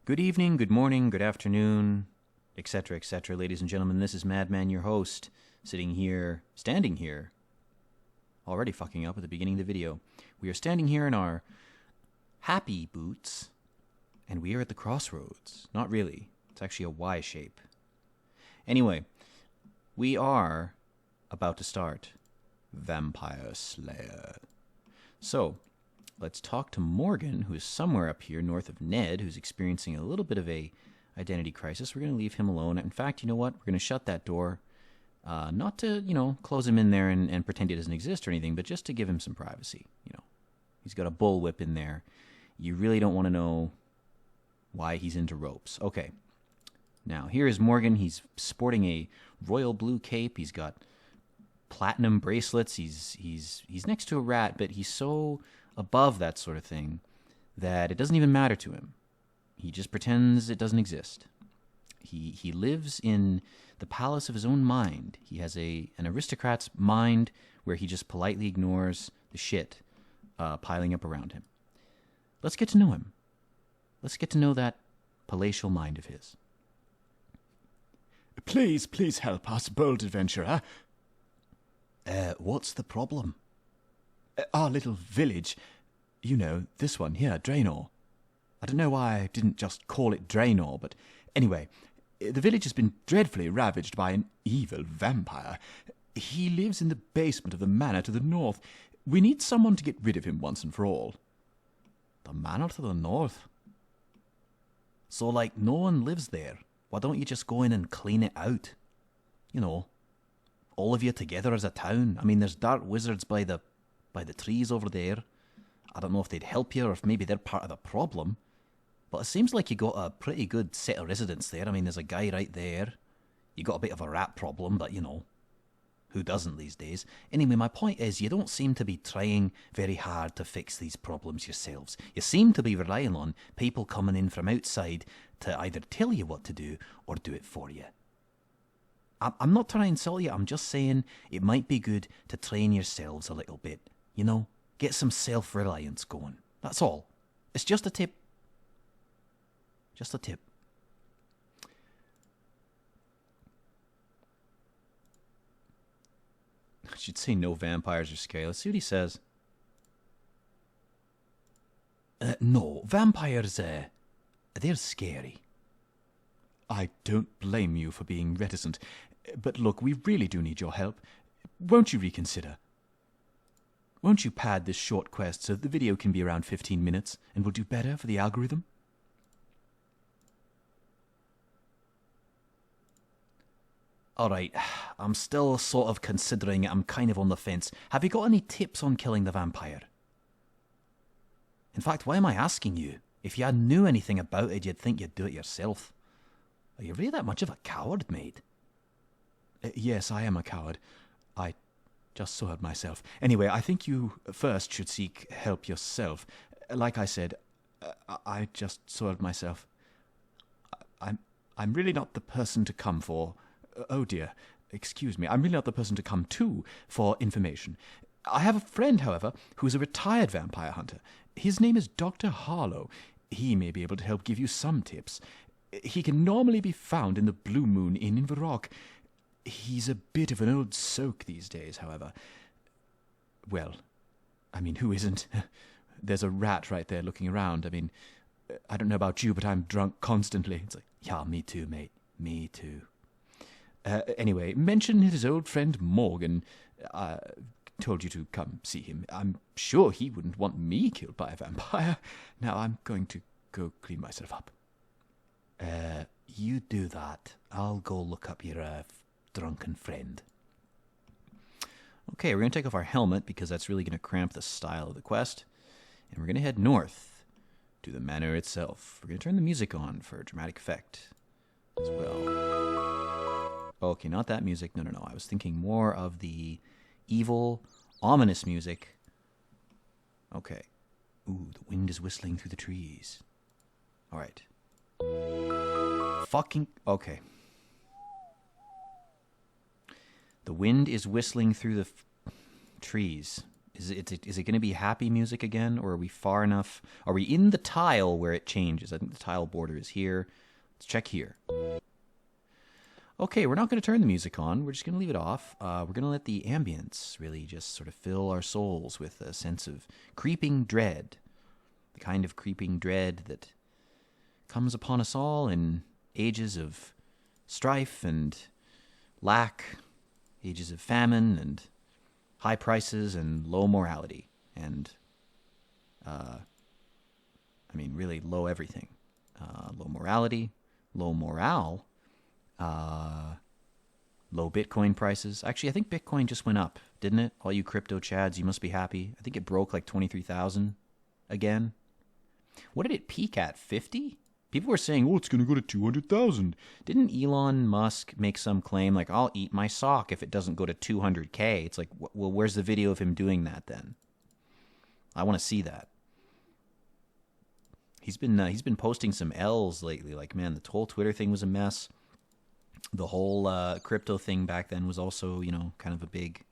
Good evening, good morning, good afternoon, etc., ladies and gentlemen. This is Madman, your host, standing here, already fucking up at the beginning of the video. We are standing here in our happy boots, and we are at the crossroads. Not really. It's actually a Y shape. Anyway, we are about to start Vampire Slayer. So, let's talk to Morgan, who is somewhere up here north of Ned, who's experiencing a little bit of a identity crisis. We're going to leave him alone. In fact, you know what? We're going to shut that door. Not to, close him in there and pretend he doesn't exist or anything, but just to give him some privacy. He's got a bullwhip in there. You really don't want to know why he's into ropes. Okay. Now, here is Morgan. He's sporting a royal blue cape. He's got platinum bracelets. He's next to a rat, but he's so above that sort of thing that it doesn't even matter to him. He just pretends it doesn't exist. He lives in the palace of his own mind. He has an aristocrat's mind where he just politely ignores the shit piling up around him. Let's get to know him. Let's get to know that palatial mind of his. Please help us, bold adventurer. What's the problem? Our little village, this one here, Draenor. I don't know why I didn't just call it Draenor, but anyway, the village has been dreadfully ravaged by an evil vampire. He lives in the basement of the manor to the north. We need someone to get rid of him once and for all. The manor to the north? So, no one lives there. Why don't you just go in and clean it out? All of you together as a town. I mean, there's dark wizards by the trees over there. I don't know if they'd help you or if maybe they're part of the problem. But it seems like you got a pretty good set of residents there. I mean, there's a guy right there. You got a bit of a rat problem, but who doesn't these days? Anyway, my point is you don't seem to be trying very hard to fix these problems yourselves. You seem to be relying on people coming in from outside to either tell you what to do or do it for you. I'm not trying to insult you. I'm just saying it might be good to train yourselves a little bit. Get some self-reliance going. That's all. It's just a tip. Just a tip. I should say no vampires are scary. Let's see what he says. No, vampires, they're scary. I don't blame you for being reticent, but look, we really do need your help. Won't you reconsider? Won't you pad this short quest so the video can be around 15 minutes and will do better for the algorithm? Alright, I'm still sort of considering it. I'm kind of on the fence. Have you got any tips on killing the vampire? In fact, why am I asking you? If you knew anything about it, you'd think you'd do it yourself. Are you really that much of a coward, mate? Yes, I am a coward. I just soiled myself. Anyway, I think you first should seek help yourself. Like I said, I just soiled myself. I'm really not the person to come for. Oh dear, excuse me. I'm really not the person to come to for information. I have a friend, however, who is a retired vampire hunter. His name is Dr. Harlow. He may be able to help give you some tips. He can normally be found in the Blue Moon Inn in Varrock. He's a bit of an old soak these days, however. Well, I mean, who isn't? There's a rat right there looking around. I mean, I don't know about you, but I'm drunk constantly. It's like, yeah, me too, mate. Me too. Anyway, mention his old friend Morgan. Told you to come see him. I'm sure he wouldn't want me killed by a vampire. Now I'm going to go clean myself up. You do that. I'll go look up your drunken friend. Okay, we're going to take off our helmet because that's really going to cramp the style of the quest. And we're going to head north to the manor itself. We're going to turn the music on for dramatic effect as well. Okay, not that music. No. I was thinking more of the evil, ominous music. Okay. Ooh, the wind is whistling through the trees. All right. Okay. The wind is whistling through the trees. Is it going to be happy music again, or are we far enough? Are we in the tile where it changes? I think the tile border is here. Let's check here. Okay, we're not going to turn the music on. We're just going to leave it off. We're going to let the ambience really just sort of fill our souls with a sense of creeping dread. The kind of creeping dread that comes upon us all in ages of strife and lack, ages of famine and high prices and low morality, and really low everything. Low morality, low morale, low Bitcoin prices. Actually, I think Bitcoin just went up, didn't it? All you crypto chads, you must be happy. I think it broke like 23,000 again. What did it peak at? 50? People were saying, it's going to go to 200,000. Didn't Elon Musk make some claim like, I'll eat my sock if it doesn't go to 200K? It's like, well, where's the video of him doing that then? I want to see that. He's been posting some L's lately. Like, man, the whole Twitter thing was a mess. The whole crypto thing back then was also, kind of a big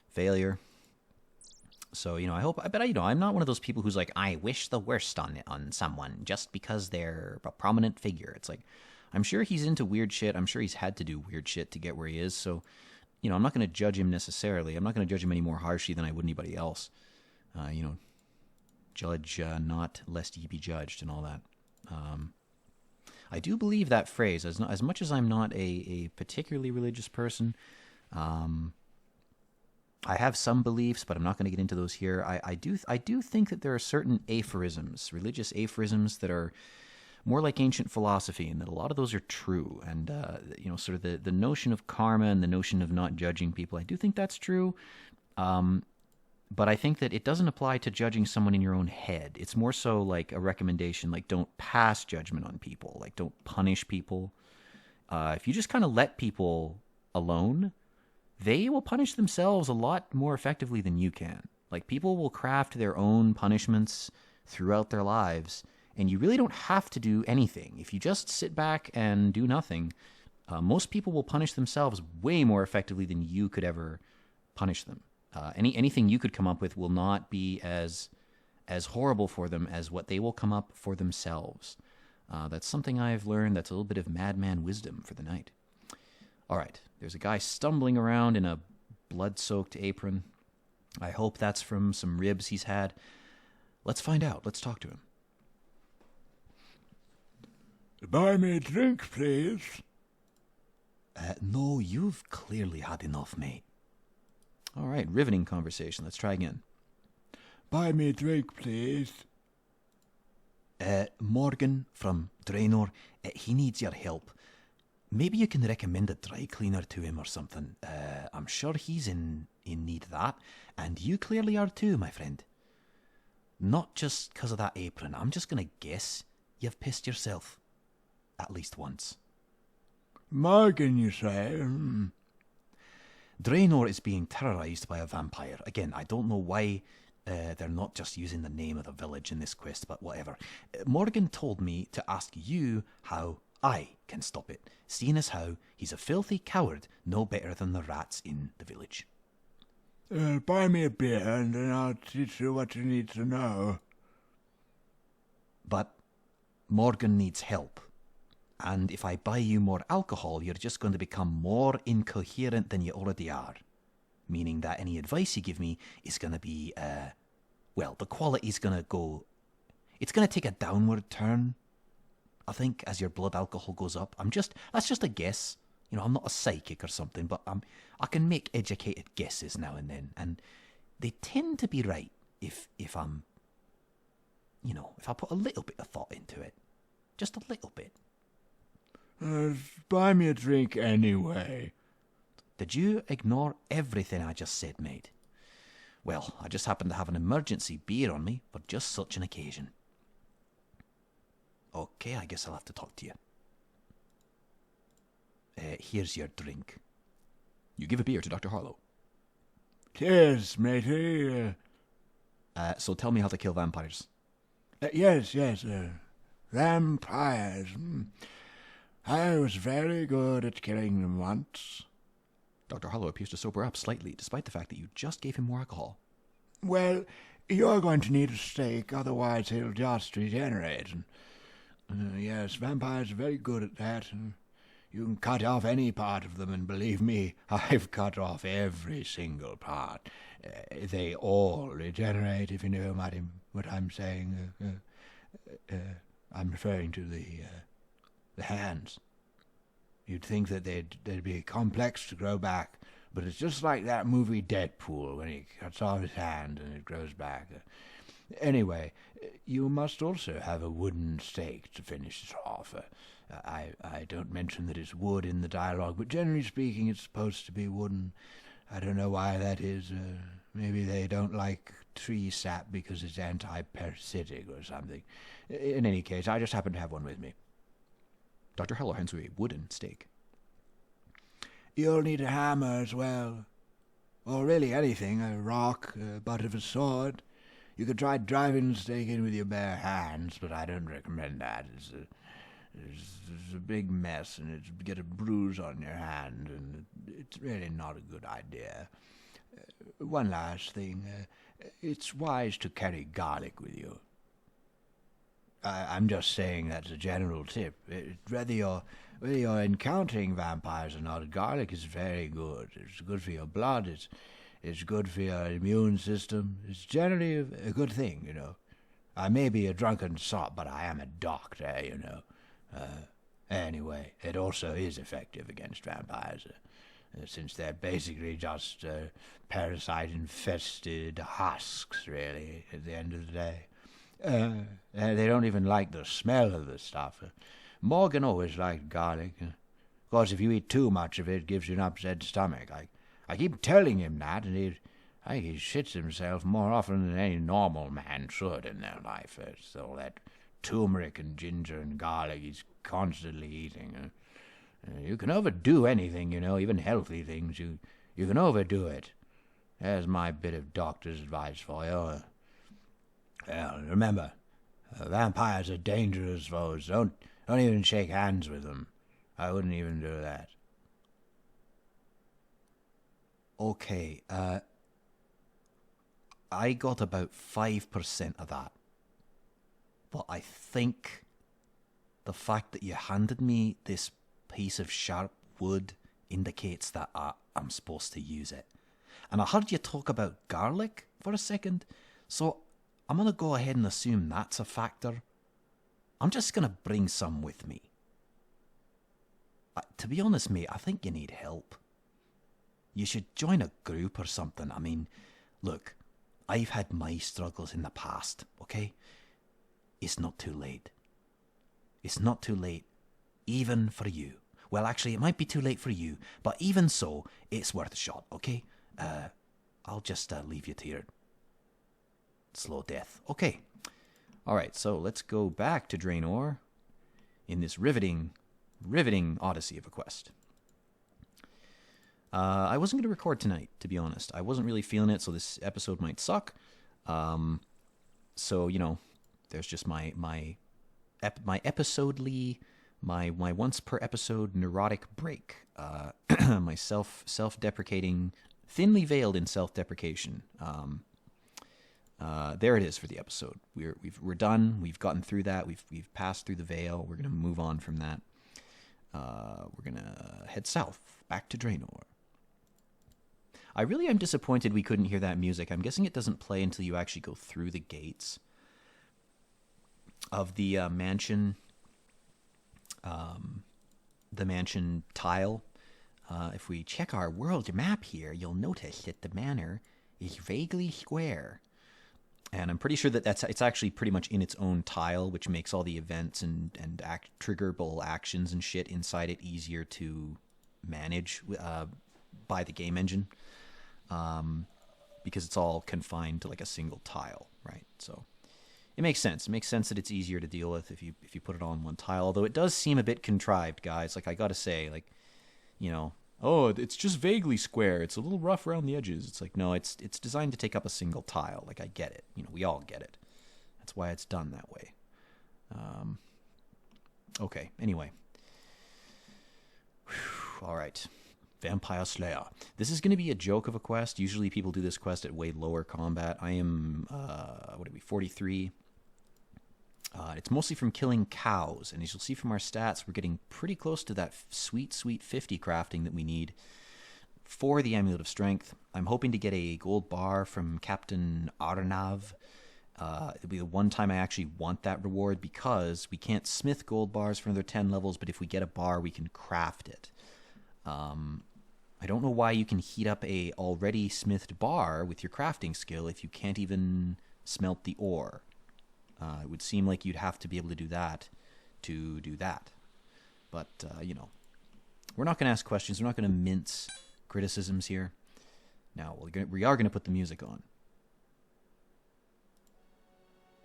failure. So, I'm not one of those people who's like, I wish the worst on someone just because they're a prominent figure. It's like, I'm sure he's into weird shit. I'm sure he's had to do weird shit to get where he is. So, I'm not going to judge him necessarily. I'm not going to judge him any more harshly than I would anybody else. Judge not lest ye be judged and all that. I do believe that phrase, as much as I'm not a particularly religious person. I have some beliefs, but I'm not going to get into those here. I do think that there are certain aphorisms, religious aphorisms, that are more like ancient philosophy, and that a lot of those are true. And sort of the notion of karma and the notion of not judging people, I do think that's true. But I think that it doesn't apply to judging someone in your own head. It's more so like a recommendation, like don't pass judgment on people, like don't punish people. If you just kind of let people alone, they will punish themselves a lot more effectively than you can. Like, people will craft their own punishments throughout their lives, and you really don't have to do anything. If you just sit back and do nothing, most people will punish themselves way more effectively than you could ever punish them. Anything you could come up with will not be as horrible for them as what they will come up for themselves. That's something I've learned. That's a little bit of madman wisdom for the night. All right, there's a guy stumbling around in a blood-soaked apron. I hope that's from some ribs he's had. Let's find out. Let's talk to him. Buy me a drink, please. No, you've clearly had enough, mate. All right, riveting conversation. Let's try again. Buy me a drink, please. Morgan from Draenor, he needs your help. Maybe you can recommend a dry cleaner to him or something. I'm sure he's in need of that, and you clearly are too, my friend. Not just because of that apron. I'm just going to guess you've pissed yourself. At least once. Morgan, you say? Draenor is being terrorised by a vampire. Again, I don't know why they're not just using the name of the village in this quest, but whatever. Morgan told me to ask you how I can stop it, seeing as how he's a filthy coward, no better than the rats in the village. Buy me a beer and then I'll teach you what you need to know. But Morgan needs help. And if I buy you more alcohol, you're just going to become more incoherent than you already are. Meaning that any advice you give me is going to be, the quality's going to go... It's going to take a downward turn, I think, as your blood alcohol goes up. That's just a guess. I'm not a psychic or something, but I can make educated guesses now and then. And they tend to be right if I'm, if I put a little bit of thought into it. Just a little bit. Buy me a drink anyway. Did you ignore everything I just said, mate? Well, I just happen to have an emergency beer on me for just such an occasion. Okay, I guess I'll have to talk to you. Here's your drink. You give a beer to Dr. Harlow. Cheers, matey. So tell me how to kill vampires. Yes. Vampires. I was very good at killing them once. Dr. Harlow appears to sober up slightly, despite the fact that you just gave him more alcohol. Well, you're going to need a steak, otherwise he'll just regenerate. And, yes, vampires are very good at that. And you can cut off any part of them, and believe me, I've cut off every single part. They all regenerate, if you know what I'm saying. I'm referring to the hands. You'd think that they'd be complex to grow back, but it's just like that movie Deadpool when he cuts off his hand and it grows back. Anyway, you must also have a wooden stake to finish it off. I don't mention that it's wood in the dialogue, but generally speaking, it's supposed to be wooden. I don't know why that is. Maybe they don't like tree sap because it's anti-parasitic or something. In any case, I just happen to have one with me. Dr. Heller hands you a wooden stake. You'll need a hammer as well. Or really anything, a rock, a butt of a sword. You could try driving the stake in with your bare hands, but I don't recommend that. It's a big mess, and it's get a bruise on your hand, and it's really not a good idea. One last thing. It's wise to carry garlic with you. I'm just saying that's a general tip. Whether you're encountering vampires or not, garlic is very good. It's good for your blood. It's good for your immune system. It's generally a good thing, you know. I may be a drunken sot, but I am a doctor, you know. Anyway, it also is effective against vampires, since they're basically just parasite-infested husks, really, at the end of the day. They don't even like the smell of the stuff. Morgan always liked garlic. Of course, if you eat too much of it, it gives you an upset stomach. I keep telling him that, and I think he shits himself more often than any normal man should in their life. It's all that turmeric and ginger and garlic he's constantly eating. You can overdo anything, you know, even healthy things. You can overdo it. There's my bit of doctor's advice for you. Well, remember, vampires are dangerous foes. Don't even shake hands with them. I wouldn't even do that. Okay, I got about 5% of that. But I think the fact that you handed me this piece of sharp wood indicates that I'm supposed to use it. And I heard you talk about garlic for a second, so I'm going to go ahead and assume that's a factor. I'm just going to bring some with me. To be honest, mate, I think you need help. You should join a group or something. I mean, look, I've had my struggles in the past, okay? It's not too late. It's not too late, even for you. Well, actually, it might be too late for you, but even so, it's worth a shot, okay? I'll just leave you to your slow death. Okay. All right, so let's go back to Draenor in this riveting odyssey of a quest. I wasn't going to record tonight, to be honest. I wasn't really feeling it, so this episode might suck. So, you know, there's just my episodely, my once per episode neurotic break. My self-deprecating, thinly veiled in self-deprecation. There it is for the episode. We're done. We've gotten through that. We've passed through the veil. We're gonna move on from that. We're gonna head south, back to Draenor. I really am disappointed we couldn't hear that music. I'm guessing it doesn't play until you actually go through the gates of the mansion. The mansion tile. If we check our world map here, you'll notice that the manor is vaguely square. And I'm pretty sure that it's actually pretty much in its own tile, which makes all the events and triggerable actions and shit inside it easier to manage by the game engine, because it's all confined to like a single tile, right? So it makes sense. It makes sense that it's easier to deal with if you put it all on one tile. Although it does seem a bit contrived, guys. Like I gotta say, like, you know, oh, it's just vaguely square. It's a little rough around the edges. It's like, no, it's designed to take up a single tile. Like, I get it. You know, we all get it. That's why it's done that way. Okay, anyway. Whew, all right. Vampire Slayer. This is going to be a joke of a quest. Usually people do this quest at way lower combat. I am, 43. It's mostly from killing cows. And as you'll see from our stats, we're getting pretty close to that sweet 50 crafting that we need for the Amulet of Strength. I'm hoping to get a gold bar from Captain Arnav. It'll be the one time I actually want that reward, because we can't smith gold bars for another 10 levels, but if we get a bar, we can craft it. I don't know why you can heat up a already smithed bar with your crafting skill if you can't even smelt the ore. It would seem like you'd have to be able to do that. But, we're not going to ask questions. We're not going to mince criticisms here. Now, we are going to put the music on.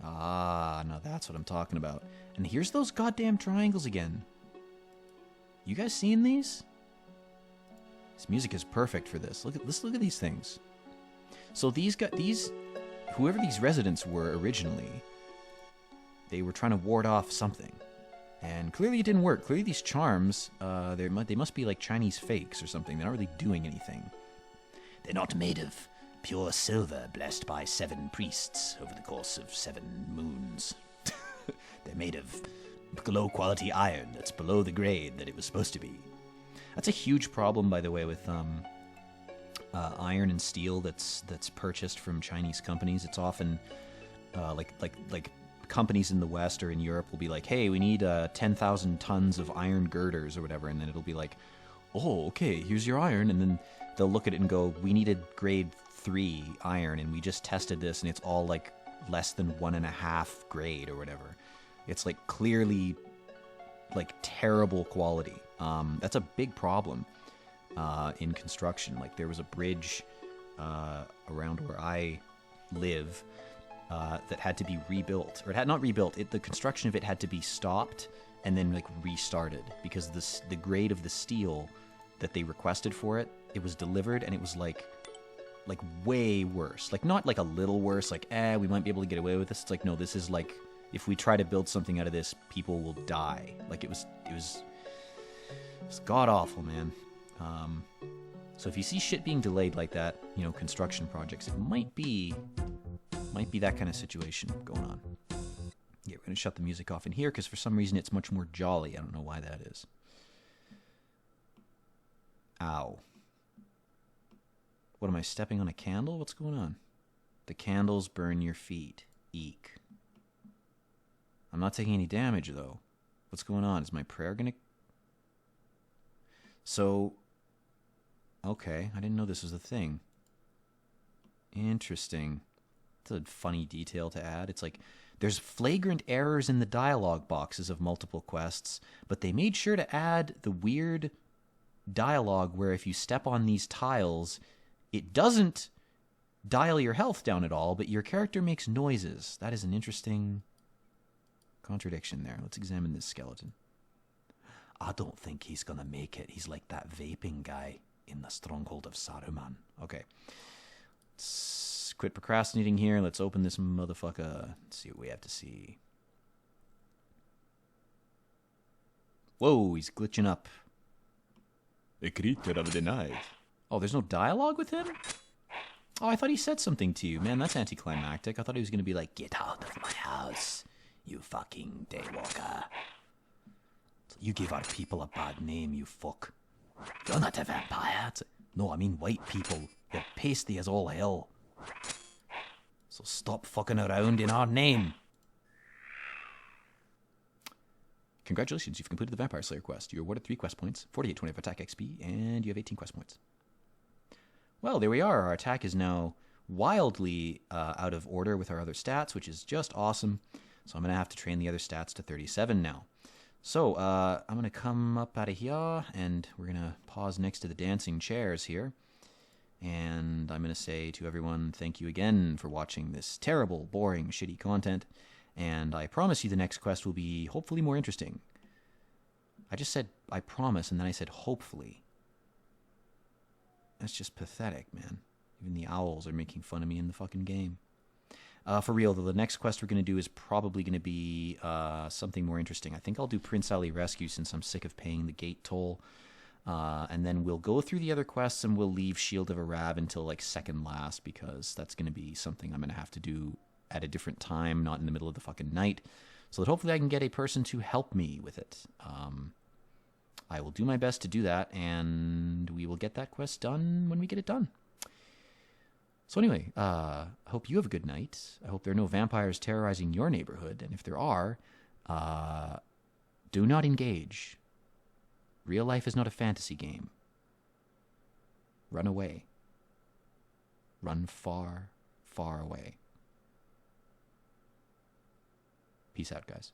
Ah, now that's what I'm talking about. And here's those goddamn triangles again. You guys seeing these? This music is perfect for this. Look at these things. So whoever these residents were originally, they were trying to ward off something. And clearly it didn't work. Clearly these charms, they must be like Chinese fakes or something. They're not really doing anything. They're not made of pure silver blessed by 7 priests over the course of 7 moons. They're made of low-quality iron that's below the grade that it was supposed to be. That's a huge problem, by the way, with iron and steel that's purchased from Chinese companies. It's often like companies in the West or in Europe will be like, hey, we need 10,000 tons of iron girders or whatever, and then it'll be like, oh, okay, here's your iron, and then they'll look at it and go, we needed grade 3 iron, and we just tested this, and it's all like less than 1.5 grade or whatever. It's like clearly like terrible quality. That's a big problem in construction. Like there was a bridge around where I live that had to be rebuilt, or it had not rebuilt. The construction of it had to be stopped and then like restarted because the grade of the steel that they requested for it, it was delivered and it was like way worse. Like not like a little worse, like we might be able to get away with this. It's like, no, this is like, if we try to build something out of this, people will die. Like it was god awful, man. So if you see shit being delayed like that, construction projects, it might be that kind of situation going on. Yeah, we're gonna shut the music off in here because for some reason it's much more jolly. I don't know why that is. Ow. What am I stepping on a candle? What's going on? The candles burn your feet. Eek. I'm not taking any damage though. What's going on? Is my prayer gonna... So, okay, I didn't know this was a thing. Interesting. It's a funny detail to add. It's like, there's flagrant errors in the dialogue boxes of multiple quests, but they made sure to add the weird dialogue where if you step on these tiles, it doesn't dial your health down at all, but your character makes noises. That is an interesting contradiction there. Let's examine this skeleton. I don't think he's gonna make it. He's like that vaping guy in the Stronghold of Saruman. Okay. Let's quit procrastinating here. Let's open this motherfucker. Let's see what we have to see. Whoa, he's glitching up. A creature of the night. Oh, there's no dialogue with him? Oh, I thought he said something to you. Man, that's anticlimactic. I thought he was gonna be like, get out of my house, you fucking daywalker. You give our people a bad name, you fuck. You're not a vampire. No, I mean white people. You're pasty as all hell. So stop fucking around in our name. Congratulations, you've completed the Vampire Slayer quest. You're awarded 3 quest points, 48 of attack XP, and you have 18 quest points. Well, there we are. Our attack is now wildly out of order with our other stats, which is just awesome. So I'm going to have to train the other stats to 37 now. So, I'm going to come up out of here, and we're going to pause next to the dancing chairs here. And I'm going to say to everyone, thank you again for watching this terrible, boring, shitty content. And I promise you the next quest will be hopefully more interesting. I just said, I promise, and then I said, hopefully. That's just pathetic, man. Even the owls are making fun of me in the fucking game. For real, though, the next quest we're going to do is probably going to be something more interesting. I think I'll do Prince Ali Rescue since I'm sick of paying the gate toll. And then we'll go through the other quests, and we'll leave Shield of Arav until like second last, because that's going to be something I'm going to have to do at a different time, not in the middle of the fucking night, so that hopefully I can get a person to help me with it. I will do my best to do that, and we will get that quest done when we get it done. So anyway, I hope you have a good night. I hope there are no vampires terrorizing your neighborhood, and if there are, do not engage. Real life is not a fantasy game. Run away. Run far, far away. Peace out, guys.